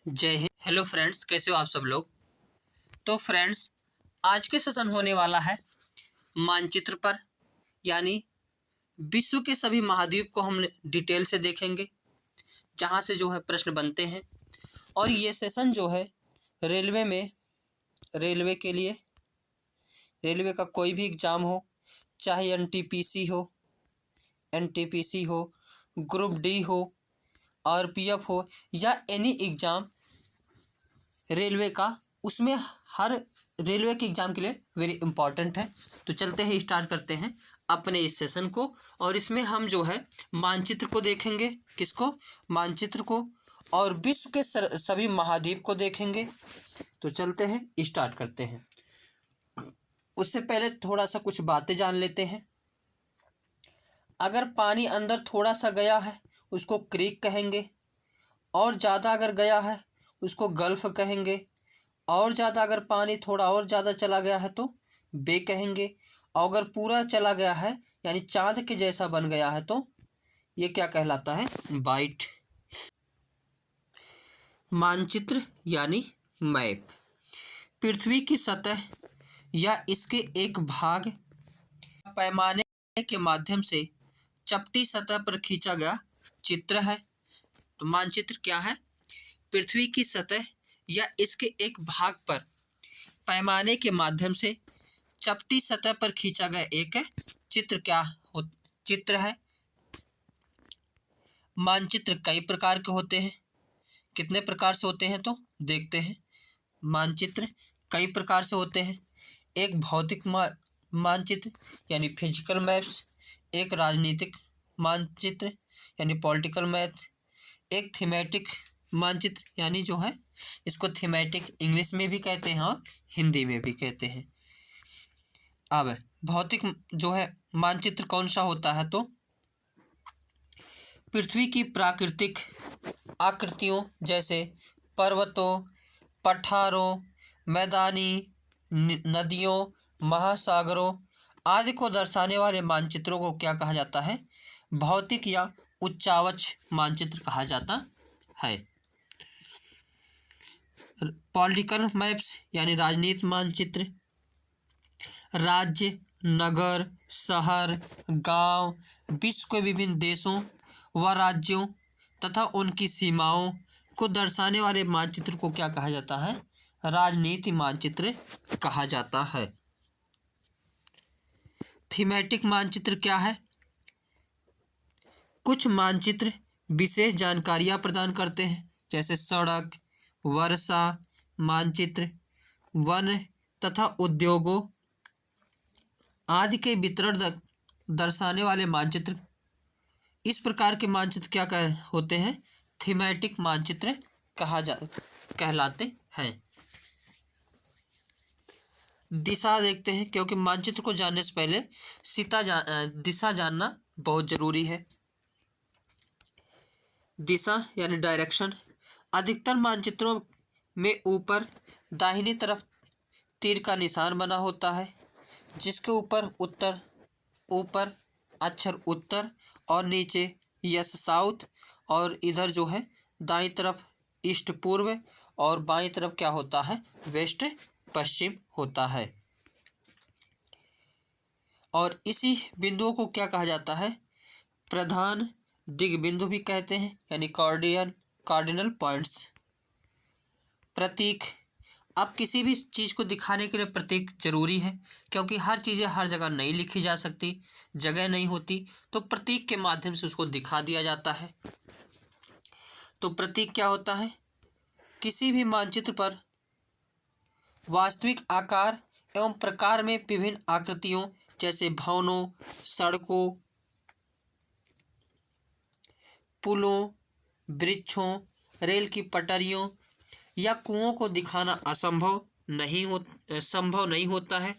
जय Hind. Hello friends, कैसे हो आप सब लोग। तो फ्रेंड्स, आज के सेशन होने वाला है मानचित्र पर, यानी विश्व के सभी महाद्वीप को हम डिटेल से देखेंगे, जहां से जो है प्रश्न बनते हैं। और ये सेशन जो है रेलवे में, रेलवे के लिए, रेलवे का कोई भी एग्ज़ाम हो, चाहे एनटीपीसी हो, ग्रुप डी हो, आरपीएफ हो, या एनी एग्ज़ाम रेलवे का, उसमें हर रेलवे के एग्ज़ाम के लिए वेरी इंपॉर्टेंट है। तो चलते हैं, स्टार्ट करते हैं अपने इस सेशन को। और इसमें हम जो है मानचित्र को देखेंगे, किसको, मानचित्र को, और विश्व के सभी महाद्वीप को देखेंगे। तो चलते हैं, स्टार्ट करते हैं। उससे पहले थोड़ा सा कुछ बातें जान लेते हैं। अगर पानी अंदर थोड़ा सा गया है उसको क्रीक कहेंगे, और ज़्यादा अगर गया है उसको गल्फ कहेंगे, और ज़्यादा अगर पानी थोड़ा और ज़्यादा चला गया है तो बे कहेंगे, और अगर पूरा चला गया है यानी चाँद के जैसा बन गया है तो ये क्या कहलाता है, बाइट। मानचित्र यानी मैप। पृथ्वी की सतह या इसके एक भाग पैमाने के माध्यम से चपटी सतह पर खींचा गया चित्र है। तो मानचित्र क्या है, पृथ्वी की सतह या इसके एक भाग पर पैमाने के माध्यम से चपटी सतह पर खींचा गया एक चित्र है। मानचित्र कई प्रकार के होते हैं। कितने प्रकार से होते हैं तो देखते हैं। मानचित्र कई प्रकार से होते हैं। एक भौतिक मानचित्र यानी फिजिकल मैप्स, एक राजनीतिक मानचित्र यानी पॉलिटिकल मैप, एक थीमेटिक मानचित्र यानी जो है इसको थीमेटिक इंग्लिश में भी कहते हैं और हिंदी में भी कहते हैं। अब भौतिक जो है मानचित्र कौन सा होता है तो पृथ्वी की प्राकृतिक आकृतियों जैसे पर्वतों, पठारों, मैदानी नदियों, महासागरों आदि को दर्शाने वाले मानचित्रों को क्या कहा जाता है, भौतिक या उच्चावच मानचित्र कहा जाता है। पॉलिटिकल मैप्स यानी राजनीतिक मानचित्र राज्य, नगर, शहर, गांव, विश्व के विभिन्न देशों व राज्यों तथा उनकी सीमाओं को दर्शाने वाले मानचित्र को क्या कहा जाता है, राजनीतिक मानचित्र कहा जाता है। थीमेटिक मानचित्र क्या है, कुछ मानचित्र विशेष जानकारियां प्रदान करते हैं, जैसे सड़क, वर्षा मानचित्र, वन तथा उद्योगों आदि के वितरण दर्शाने वाले मानचित्र। इस प्रकार के मानचित्र क्या होते हैं, थीमेटिक मानचित्र कहलाते हैं। दिशा देखते हैं, क्योंकि मानचित्र को जानने से पहले दिशा जानना बहुत जरूरी है। दिशा यानी डायरेक्शन। अधिकतर मानचित्रों में ऊपर दाहिनी तरफ तीर का निशान बना होता है, जिसके ऊपर अक्षर उत्तर और नीचे यस साउथ, और इधर जो है दाईं तरफ ईस्ट पूर्व और बाईं तरफ क्या होता है, वेस्ट पश्चिम होता है। और इसी बिंदुओं को क्या कहा जाता है, प्रधान दिग्बिंदु भी कहते हैं, यानी कार्डिनल पॉइंट्स। प्रतीक। अब किसी भी चीज़ को दिखाने के लिए प्रतीक जरूरी है, क्योंकि हर चीज़ें हर जगह नहीं लिखी जा सकती, जगह नहीं होती, तो प्रतीक के माध्यम से उसको दिखा दिया जाता है। तो प्रतीक क्या होता है, किसी भी मानचित्र पर वास्तविक आकार एवं प्रकार में विभिन्न आकृतियों जैसे भवनों, सड़कों, पुलों, वृक्षों, रेल की पटरियों या कुओं को दिखाना संभव नहीं होता है।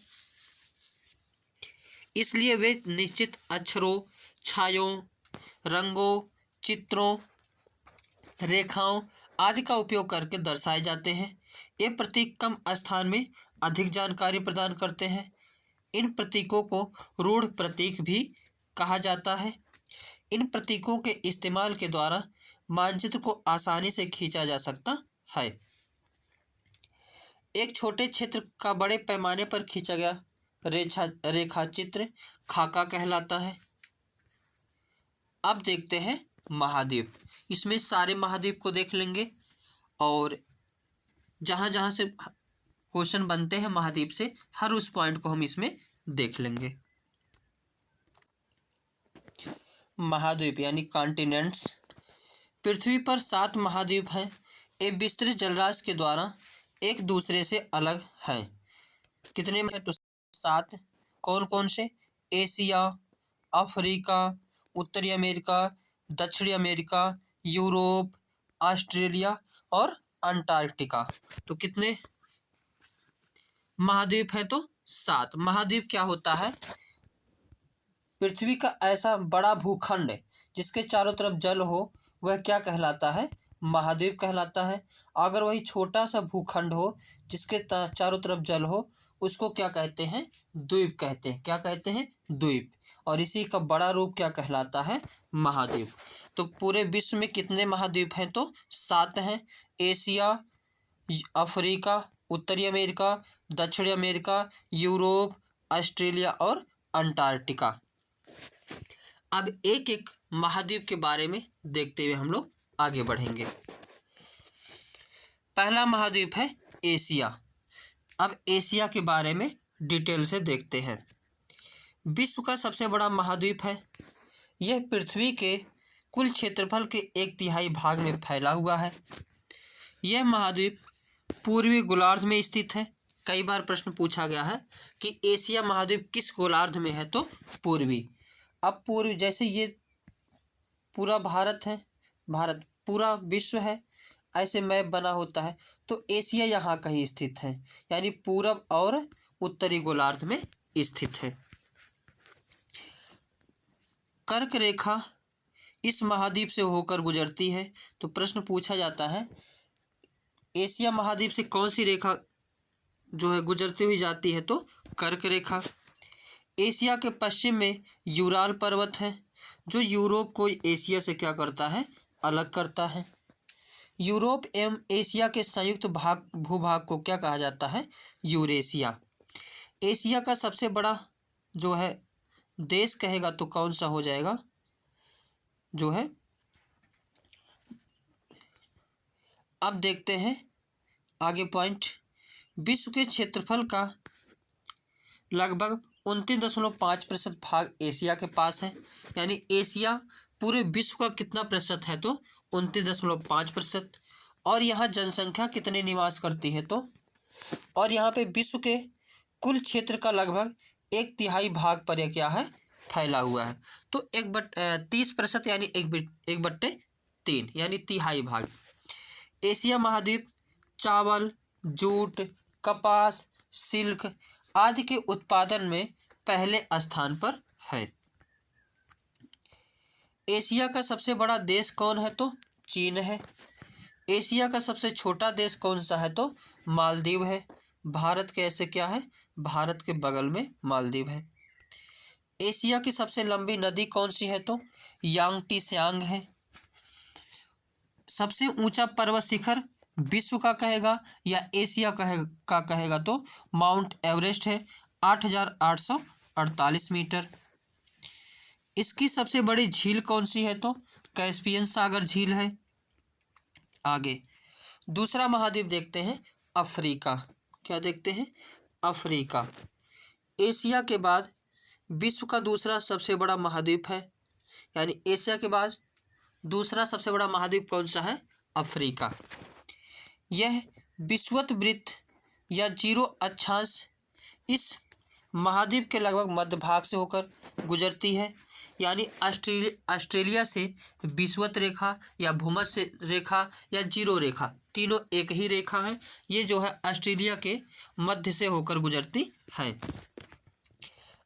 इसलिए वे निश्चित अक्षरों, छायों, रंगों, चित्रों, रेखाओं आदि का उपयोग करके दर्शाए जाते हैं। ये प्रतीक कम स्थान में अधिक जानकारी प्रदान करते हैं। इन प्रतीकों को रूढ़ प्रतीक भी कहा जाता है। इन प्रतीकों के इस्तेमाल के द्वारा मानचित्र को आसानी से खींचा जा सकता है। एक छोटे क्षेत्र का बड़े पैमाने पर खींचा गया रेखा चित्र खाका कहलाता है। अब देखते हैं महाद्वीप। इसमें सारे महाद्वीप को देख लेंगे और जहाँ जहाँ से क्वेश्चन बनते हैं महाद्वीप से, हर उस पॉइंट को हम इसमें देख लेंगे। महाद्वीप यानी कॉन्टिनेंट्स। पृथ्वी पर 7 महाद्वीप हैं। ये विस्तृत जलराशि के द्वारा एक दूसरे से अलग हैं। कितने में? तो 7। कौन कौन से? एशिया, अफ्रीका, उत्तरी अमेरिका, दक्षिणी अमेरिका, यूरोप, ऑस्ट्रेलिया और अंटार्कटिका। तो कितने महाद्वीप हैं? तो 7। महाद्वीप क्या होता है? पृथ्वी का ऐसा बड़ा भूखंड जिसके चारों तरफ जल हो, वह क्या कहलाता है? महाद्वीप कहलाता है। अगर वही छोटा सा भूखंड हो जिसके चारों तरफ जल हो, उसको क्या कहते हैं? द्वीप कहते हैं। क्या कहते हैं? द्वीप। और इसी का बड़ा रूप क्या कहलाता है? महाद्वीप। तो पूरे विश्व में कितने महाद्वीप हैं? तो 7 हैं। एशिया, अफ्रीका, उत्तरी अमेरिका, दक्षिणी अमेरिका, यूरोप, ऑस्ट्रेलिया और अंटार्कटिका। अब एक एक महाद्वीप के बारे में देखते हुए हम लोग आगे बढ़ेंगे। पहला महाद्वीप है एशिया। अब एशिया के बारे में डिटेल से देखते हैं। विश्व का सबसे बड़ा महाद्वीप है। यह पृथ्वी के कुल क्षेत्रफल के 1/3 भाग में फैला हुआ है। यह महाद्वीप पूर्वी गोलार्ध में स्थित है। कई बार प्रश्न पूछा गया है कि एशिया महाद्वीप किस गोलार्ध में है? तो पूर्वी। अब पूर्व जैसे ये पूरा भारत है, भारत पूरा विश्व है, ऐसे मैप बना होता है, तो एशिया यहाँ कहीं स्थित है, यानी पूरब और उत्तरी गोलार्ध में स्थित है। कर्क रेखा इस महाद्वीप से होकर गुजरती है। तो प्रश्न पूछा जाता है एशिया महाद्वीप से कौन सी रेखा जो है गुजरती हुई जाती है? तो कर्क रेखा। एशिया के पश्चिम में यूराल पर्वत है, जो यूरोप को एशिया से क्या करता है? अलग करता है। यूरोप एवं एशिया के संयुक्त भूभाग को क्या कहा जाता है? यूरेशिया। एशिया का सबसे बड़ा जो है देश कहेगा तो कौन सा हो जाएगा? जो है, अब देखते हैं आगे पॉइंट। विश्व के क्षेत्रफल का लगभग 29.5% भाग एशिया के पास है। यानी एशिया पूरे विश्व का कितना प्रतिशत है? तो 29.5%। और यहाँ जनसंख्या कितने निवास करती है? तो और यहाँ पे विश्व के कुल क्षेत्र का लगभग 1/3 भाग पर यह क्या है? फैला हुआ है। तो 30% यानी 1/3 यानी तिहाई भाग। एशिया महाद्वीप चावल, जूट, कपास, सिल्क आदि के उत्पादन में पहले स्थान पर है। एशिया का सबसे बड़ा देश कौन है? तो चीन है। एशिया का सबसे छोटा देश कौन सा है? तो मालदीव है। भारत के ऐसे क्या है? भारत के बगल में मालदीव है। एशिया की सबसे लंबी नदी कौन सी है? तो यांगटीस्यांग है। सबसे ऊंचा पर्वत शिखर विश्व का कहेगा या एशिया का कहेगा? तो माउंट एवरेस्ट है, 8,848 मीटर। इसकी सबसे बड़ी झील कौन सी है? तो कैस्पियन सागर झील है। आगे दूसरा महाद्वीप देखते हैं अफ्रीका। क्या देखते हैं? अफ्रीका एशिया के बाद विश्व का दूसरा सबसे बड़ा महाद्वीप है। यानी एशिया के बाद दूसरा सबसे बड़ा महाद्वीप कौन सा है? अफ्रीका। यह विषुवत या 0 अक्षांश इस महाद्वीप के लगभग मध्य भाग से होकर गुजरती है। यानी ऑस्ट्रेलिया से विषुवत रेखा या भूमध्य रेखा या 0 रेखा, तीनों एक ही रेखा है। ये जो है ऑस्ट्रेलिया के मध्य से होकर गुजरती है।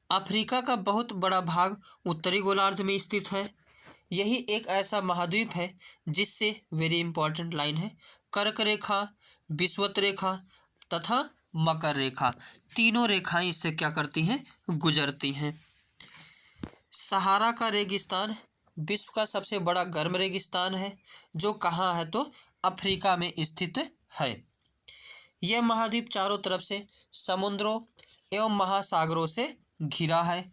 अफ्रीका का बहुत बड़ा भाग उत्तरी गोलार्ध में स्थित है। यही एक ऐसा महाद्वीप है जिससे वेरी इंपॉर्टेंट लाइन है, कर्क रेखा, विषुवत रेखा तथा मकर रेखा, तीनों रेखाएं इससे क्या करती हैं? गुजरती हैं। सहारा का रेगिस्तान विश्व का सबसे बड़ा गर्म रेगिस्तान है, जो कहाँ है? तो अफ्रीका में स्थित है। यह महाद्वीप चारों तरफ से समुद्रों एवं महासागरों से घिरा है।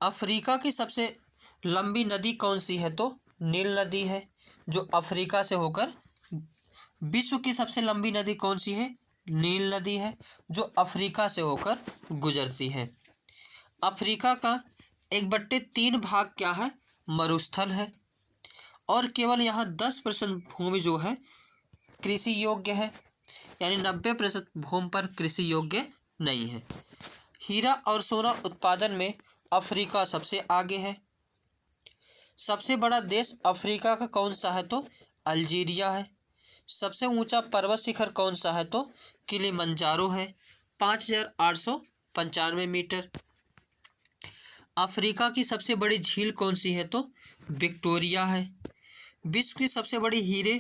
अफ्रीका की सबसे लंबी नदी कौन सी है? तो नील नदी है, जो अफ्रीका से होकर। विश्व की सबसे लंबी नदी कौन सी है? नील नदी है, जो अफ्रीका से होकर गुजरती है। अफ्रीका का 1/3 भाग क्या है? मरुस्थल है, और केवल यहाँ 10% भूमि जो है कृषि योग्य है, यानी 90% भूमि पर कृषि योग्य नहीं है। हीरा और सोना उत्पादन में अफ्रीका सबसे आगे है। सबसे बड़ा देश अफ्रीका का कौन सा है? तो अल्जीरिया है। सबसे ऊंचा पर्वत शिखर कौन सा है? तो किलिमंजारो है, 5895 मीटर। अफ्रीका की सबसे बड़ी झील कौन सी है? तो विक्टोरिया है। विश्व की सबसे बड़ी हीरे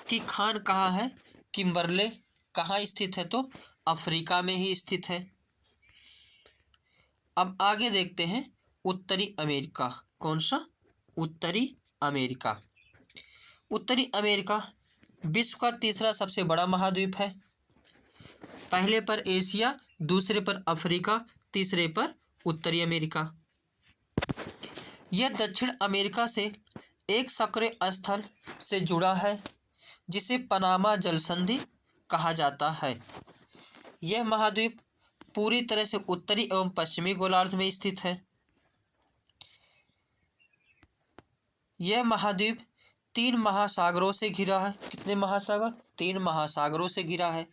की खान कहाँ है? किम्बरले कहाँ स्थित है? तो अफ्रीका में ही स्थित है। अब आगे देखते हैं उत्तरी अमेरिका। कौन सा? उत्तरी अमेरिका। उत्तरी अमेरिका विश्व का तीसरा सबसे बड़ा महाद्वीप है। पहले पर एशिया, दूसरे पर अफ्रीका, तीसरे पर उत्तरी अमेरिका। यह दक्षिण अमेरिका से एक सक्रिय स्थल से जुड़ा है, जिसे पनामा जल संधि कहा जाता है। यह महाद्वीप पूरी तरह से उत्तरी एवं पश्चिमी गोलार्ध में स्थित है। यह महाद्वीप 3 महासागरों से घिरा है। कितने महासागर? 3 महासागरों से घिरा है।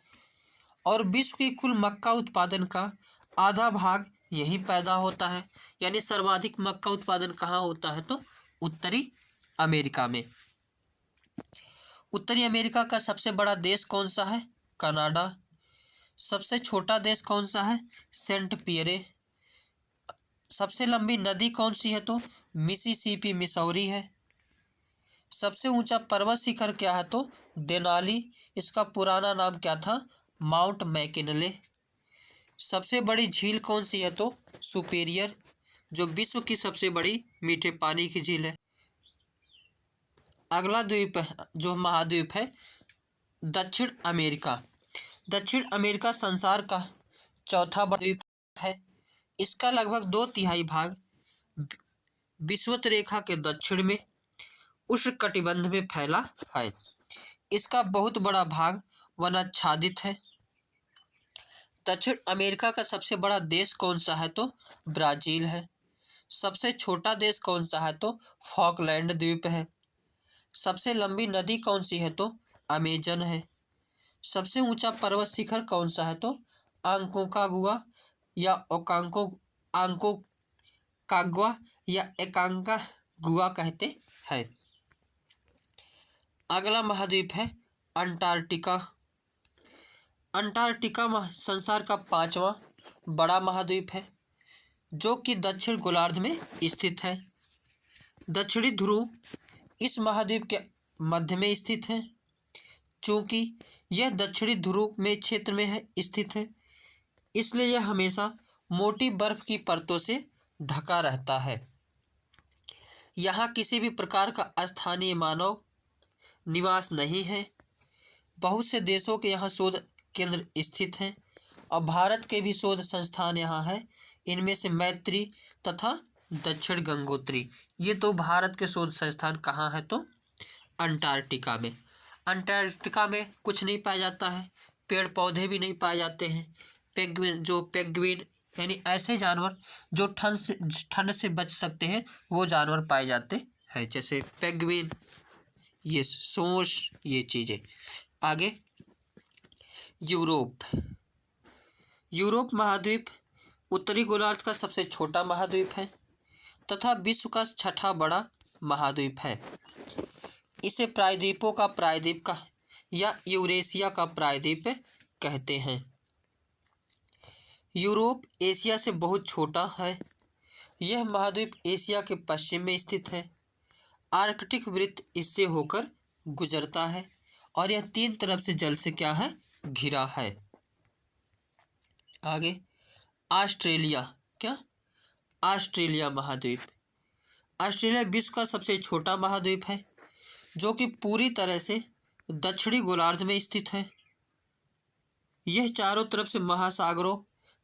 और विश्व की कुल मक्का उत्पादन का आधा भाग यहीं पैदा होता है, यानी सर्वाधिक मक्का उत्पादन कहाँ होता है? तो उत्तरी अमेरिका में। उत्तरी अमेरिका का सबसे बड़ा देश कौन सा है? कनाडा। सबसे छोटा देश कौन सा है? Saint Pierre. सबसे लंबी नदी कौन सी है? तो मिसिसिपी मिसौरी है। सबसे ऊंचा पर्वत शिखर क्या है? तो देनाली। इसका पुराना नाम क्या था? Mount McKinley. सबसे बड़ी झील कौन सी है? तो सुपीरियर, जो विश्व की सबसे बड़ी मीठे पानी की झील है। अगला द्वीप जो महाद्वीप है दक्षिण अमेरिका। दक्षिण अमेरिका संसार का चौथा बड़ा द्वीप है। इसका लगभग 2/3 भाग विषुवत रेखा के दक्षिण में उष्णकटिबंध में फैला है। इसका बहुत बड़ा भाग वनाच्छादित है। दक्षिण अमेरिका का सबसे बड़ा देश कौन सा है? तो ब्राजील है। सबसे छोटा देश कौन सा है? तो फॉकलैंड द्वीप है। सबसे लंबी नदी कौन सी है? तो अमेजन है। सबसे ऊंचा पर्वत शिखर कौन सा है? तो आंकोकागुआ या आंकोकागुआ या एकांकागुआ कहते हैं। अगला महाद्वीप है अंटार्कटिका। अंटार्कटिका संसार का 5वां बड़ा महाद्वीप है, जो कि दक्षिण गोलार्ध में स्थित है। दक्षिणी ध्रुव इस महाद्वीप के मध्य में स्थित है। चूंकि यह दक्षिणी ध्रुव में क्षेत्र में है स्थित है, इसलिए यह हमेशा मोटी बर्फ की परतों से ढका रहता है। यहाँ किसी भी प्रकार का स्थानीय मानव निवास नहीं है। बहुत से देशों के यहाँ शोध केंद्र स्थित हैं और भारत के भी शोध संस्थान यहाँ है। इनमें से मैत्री तथा दक्षिण गंगोत्री, ये तो भारत के शोध संस्थान कहाँ है? तो अंटार्कटिका में। अंटार्कटिका में कुछ नहीं पाया जाता है, पेड़ पौधे भी नहीं पाए जाते हैं। पेंगुइन यानी ऐसे जानवर जो ठंड से बच सकते हैं, वो जानवर पाए जाते हैं, जैसे पेंगुइन, ये सोंस, ये चीज़ें। आगे यूरोप। यूरोप महाद्वीप उत्तरी गोलार्ध का सबसे छोटा महाद्वीप है तथा विश्व का 6ठा बड़ा महाद्वीप है। इसे प्रायद्वीपों का प्रायद्वीप का या यूरेशिया का प्रायद्वीप कहते हैं। यूरोप एशिया से बहुत छोटा है। यह महाद्वीप एशिया के पश्चिम में स्थित है। आर्कटिक वृत्त इससे होकर गुजरता है और यह 3 तरफ से जल से क्या है? घिरा है। आगे ऑस्ट्रेलिया। क्या? ऑस्ट्रेलिया महाद्वीप। ऑस्ट्रेलिया विश्व का सबसे छोटा महाद्वीप है। जो कि पूरी तरह से दक्षिणी गोलार्ध में स्थित है। यह चारों तरफ से महासागरों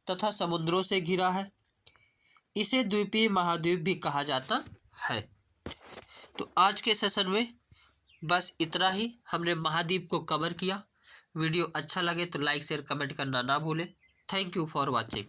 तथा समुद्रों से घिरा है। इसे द्वीपीय महाद्वीप भी कहा जाता है। तो आज के सेशन में बस इतना ही, हमने महाद्वीप को कवर किया। वीडियो अच्छा लगे तो लाइक शेयर कमेंट करना ना भूलें। Thank you for watching.